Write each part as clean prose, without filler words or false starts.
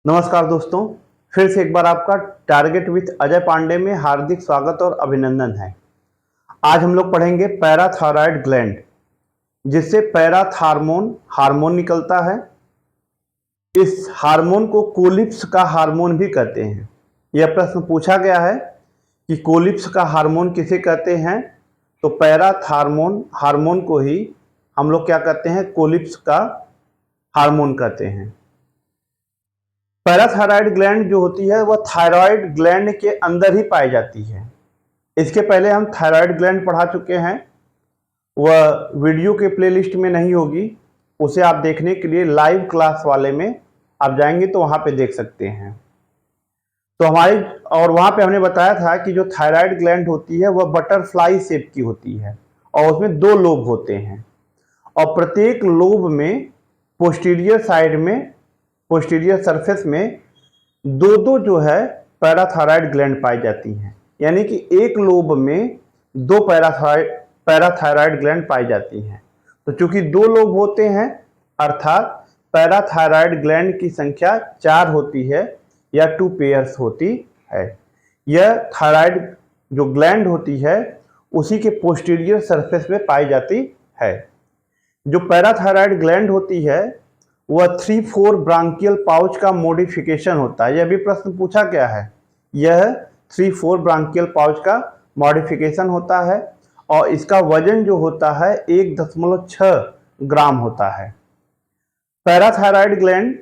नमस्कार दोस्तों, फिर से एक बार आपका टारगेट विथ अजय पांडे में हार्दिक स्वागत और अभिनंदन है। आज हम लोग पढ़ेंगे पैराथायरॉयड ग्लैंड, जिससे पैराथार्मोन हार्मोन निकलता है। इस हार्मोन को कोलिप्स का हार्मोन भी कहते हैं। यह प्रश्न पूछा गया है कि कोलिप्स का हार्मोन किसे कहते हैं, तो पैराथार्मोन हार्मोन को ही हम लोग क्या कहते हैं, कोलिप्स का हार्मोन कहते हैं। पैराथायरॉयड ग्लैंड जो होती है वह थायराइड ग्लैंड के अंदर ही पाई जाती है। इसके पहले हम थायराइड ग्लैंड पढ़ा चुके हैं, वह वीडियो के प्लेलिस्ट में नहीं होगी। उसे आप देखने के लिए लाइव क्लास वाले में आप जाएंगे तो वहां पे देख सकते हैं। तो वहां पे हमने बताया था कि जो थायराइड ग्लैंड होती है वह बटरफ्लाई शेप की होती है और उसमें 2 लोब होते हैं और प्रत्येक लोब में पोस्टीरियर सरफेस में दो जो है पैराथायरॉयड ग्लैंड पाई जाती हैं। यानी कि एक लोब में 2 पैराथायरॉयड ग्लैंड पाई जाती हैं। तो चूंकि 2 लोब होते हैं अर्थात पैराथायरॉयड ग्लैंड की संख्या 4 होती है या 2 पेयर्स होती है। यह थायराइड जो ग्लैंड होती है उसी के पोस्टीरियर सरफेस में पाई जाती है। जो पैराथायरॉयड ग्लैंड होती है वह 3-4 ब्रांकियल पाउच का मॉडिफिकेशन होता है। यह भी प्रश्न पूछा गया है। यह 3-4 ब्रांकियल पाउच का मॉडिफिकेशन होता है और इसका वजन जो होता है 1.6 ग्राम होता है। पैराथायरॉयड ग्लैंड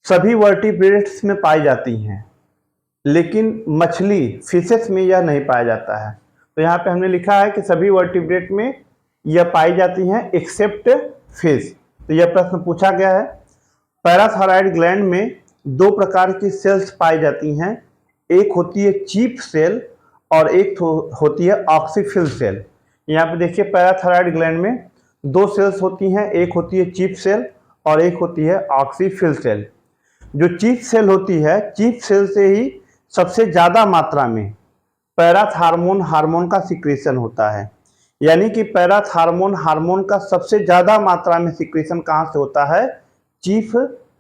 सभी वर्टिब्रेट्स में पाई जाती हैं, लेकिन मछली फिशेस में यह नहीं पाया जाता है। तो यहाँ पे हमने लिखा है कि सभी वर्टिब्रेट में यह पाई जाती हैं एक्सेप्ट फिश। तो यह प्रश्न पूछा गया है। पैराथायरॉयड ग्लैंड में 2 प्रकार की सेल्स पाई जाती हैं। एक होती है चीफ सेल और एक होती है ऑक्सीफिल सेल। यहाँ पे देखिए पैराथायरॉयड ग्लैंड में 2 सेल्स होती हैं, एक होती है चीफ सेल और एक होती है ऑक्सीफिल सेल। जो चीफ सेल होती है, चीफ सेल से ही सबसे ज़्यादा मात्रा में पैराथार्मोन हार्मोन का सिक्रेशन होता है। यानी कि पैराथार्मोन हार्मोन का सबसे ज़्यादा मात्रा में सिक्रेशन कहाँ से होता है, चीफ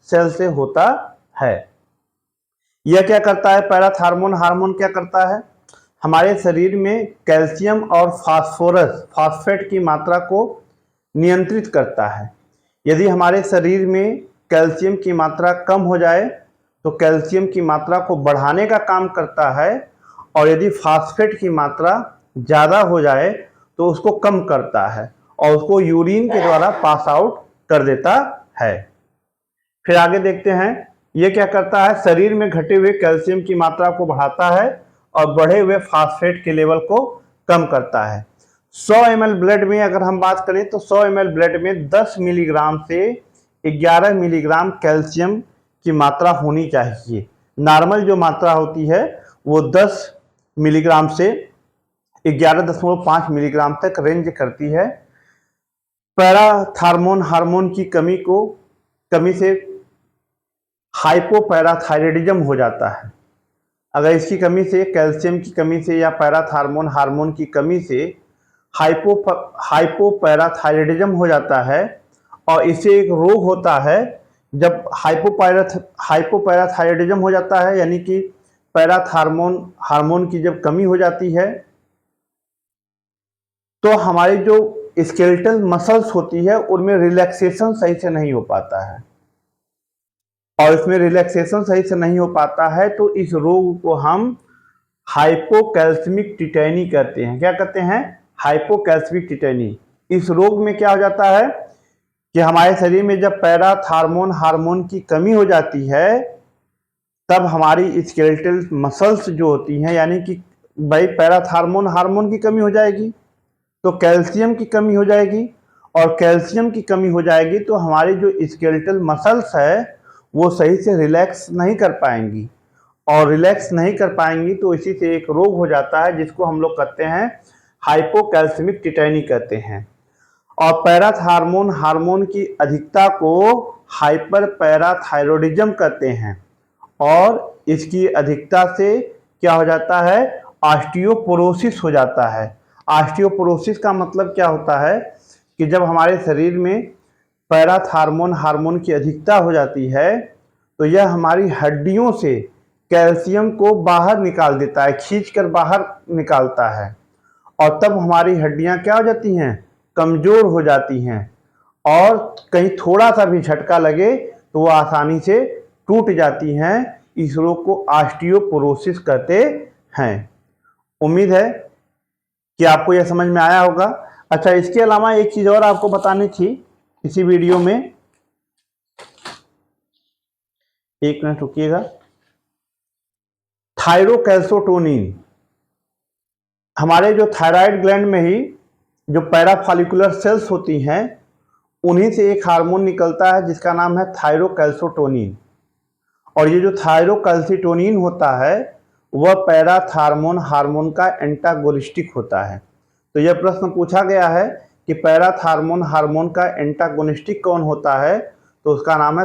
सेल से होता है। यह क्या करता है, पैराथार्मोन हार्मोन क्या करता है, हमारे शरीर में कैल्शियम और फास्फेट की मात्रा को नियंत्रित करता है। यदि हमारे शरीर में कैल्शियम की मात्रा कम हो जाए तो कैल्शियम की मात्रा को बढ़ाने का काम करता है और यदि फास्फेट की मात्रा ज़्यादा हो जाए तो उसको कम करता है और उसको यूरिन के द्वारा पास आउट कर देता है। फिर आगे देखते हैं, ये क्या करता है, शरीर में घटे हुए कैल्शियम की मात्रा को बढ़ाता है और बढ़े हुए फास्फेट के लेवल को कम करता है। 100 ml ब्लड में अगर हम बात करें तो 100 ml ब्लड में 10 मिलीग्राम से 11 मिलीग्राम कैल्शियम की मात्रा होनी चाहिए। नॉर्मल जो मात्रा होती है वो 10 मिलीग्राम से 11.5 मिलीग्राम तक रेंज करती है। पैराथार्मोन हार्मोन की कमी से हाइपोपैराथायरॉयडिज्म हो जाता है। अगर इसकी कमी से, कैल्शियम की कमी से या पैराथार्मोन हार्मोन की कमी से हाइपोपैराथायरॉयडिज्म हो जाता है और इससे एक रोग होता है। जब हाइपोपैराथायरॉयडिज्म हो जाता है यानी कि पैराथार्मोन हार्मोन की जब कमी हो जाती है तो हमारी जो स्केलेटल मसल्स होती है उनमें रिलैक्सेशन सही से नहीं हो पाता है और इसमें रिलैक्सेशन सही से नहीं हो पाता है तो इस रोग को हम हाइपोकैल्सिमिक टिटैनी कहते हैं। क्या कहते हैं, हाइपोकैल्सिमिक टिटैनी। इस रोग में क्या हो जाता है कि हमारे शरीर में जब पैराथार्मोन हार्मोन की कमी हो जाती है तब हमारी स्केलेटल मसल्स जो होती हैं, यानी कि भाई पैराथार्मोन हार्मोन की कमी हो जाएगी तो कैल्शियम की कमी हो जाएगी और कैल्शियम की कमी हो जाएगी तो हमारी जो स्केलेटल मसल्स है वो सही से रिलैक्स नहीं कर पाएंगी और रिलैक्स नहीं कर पाएंगी तो इसी से एक रोग हो जाता है जिसको हम लोग कहते हैं हाइपोकैल्सिमिक टिटैनी कहते हैं। और पैराथार्मोन हार्मोन की अधिकता को हाइपर पैराथायरॉयडिज्म कहते हैं और इसकी अधिकता से क्या हो जाता है, ऑस्टियोपोरोसिस हो जाता है। ऑस्टियोपोरोसिस का मतलब क्या होता है कि जब हमारे शरीर में पैराथार्मोन हार्मोन की अधिकता हो जाती है तो यह हमारी हड्डियों से कैल्शियम को बाहर निकाल देता है, खींचकर बाहर निकालता है, और तब हमारी हड्डियां क्या हो जाती हैं, कमज़ोर हो जाती हैं, और कहीं थोड़ा सा भी झटका लगे तो वो आसानी से टूट जाती हैं। इस रोग को ऑस्टियोपोरोसिस कहते हैं। उम्मीद है कि आपको यह समझ में आया होगा। अच्छा, इसके अलावा एक चीज़ और आपको बतानी थी इसी वीडियो में, एक मिनट रुकिएगा। थायरोकैल्सिटोनिन, हमारे जो थायराइड ग्लैंड में ही जो पैराफॉलिकुलर सेल्स होती हैं उन्हीं से एक हार्मोन निकलता है जिसका नाम है थायरोकैल्सिटोनिन। और ये जो थायरोकैल्सिटोनिन होता है वह पैराथार्मोन हार्मोन का एंटागोनिस्टिक होता है। तो यह प्रश्न पूछा गया है कि पैराथार्मोन हार्मोन का एंटागोनिस्टिक कौन होता है, तो उसका नाम है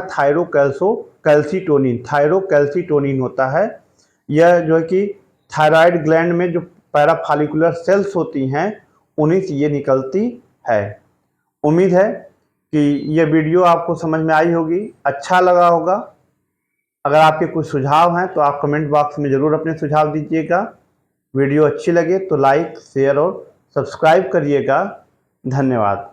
थायरोकैल्सिटोनिन होता है। यह जो है कि थायराइड ग्लैंड में जो पैराफॉलिकुलर सेल्स होती हैं उन्हीं से ये निकलती है। उम्मीद है कि यह वीडियो आपको समझ में आई होगी, अच्छा लगा होगा। अगर आपके कुछ सुझाव हैं तो आप कमेंट बॉक्स में ज़रूर अपने सुझाव दीजिएगा। वीडियो अच्छी लगे तो लाइक, शेयर और सब्सक्राइब करिएगा। धन्यवाद।